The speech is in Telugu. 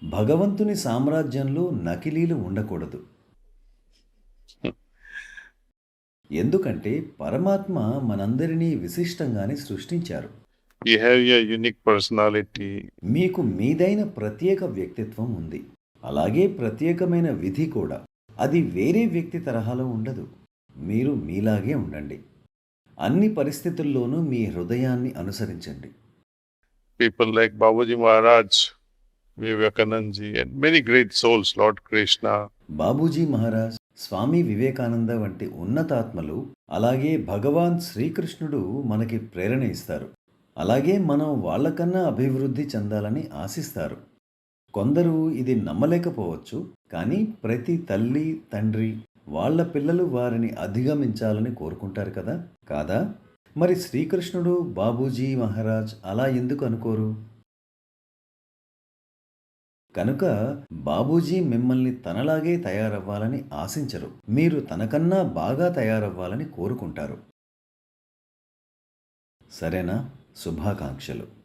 భగవంతుని సామ్రాజ్యంలో నకిలీలు ఉండకూడదు. ఎందుకంటే పరమాత్మ మనందరినీ విశిష్టంగానే సృష్టించారు. You have your unique personality. మీకు మీదైన ప్రత్యేక వ్యక్తిత్వం ఉంది. అలాగే ప్రత్యేకమైన విధి కూడా. అది వేరే వ్యక్తి తరహాలో ఉండదు. మీరు మీలాగే ఉండండి. అన్ని పరిస్థితుల్లోనూ మీ హృదయాన్ని అనుసరించండి. People like Babaji Maharaj, Vivekanand ji, and many great souls, Lord Krishna. Babuji Maharaj, Swami Vivekananda వంటి ఉన్నతాత్మలు, అలాగే భగవాన్ శ్రీకృష్ణుడు మనకి ప్రేరణ ఇస్తారు. అలాగే మనం వాళ్ళకన్నా అభివృద్ధి చెందాలని ఆశిస్తారు. కొందరు ఇది నమ్మలేకపోవచ్చు, కానీ ప్రతి తల్లి తండ్రి వాళ్ళ పిల్లలు వారిని అధిగమించాలని కోరుకుంటారు కదా, కాదా? మరి శ్రీకృష్ణుడు బాబూజీ మహారాజ్ అలా ఎందుకు అనుకోరు? కనుక బాబూజీ మిమ్మల్ని తనలాగే తయారవ్వాలని ఆశించరు. మీరు తనకన్నా బాగా తయారవ్వాలని కోరుకుంటారు. సరేనా? శుభాకాంక్షలు.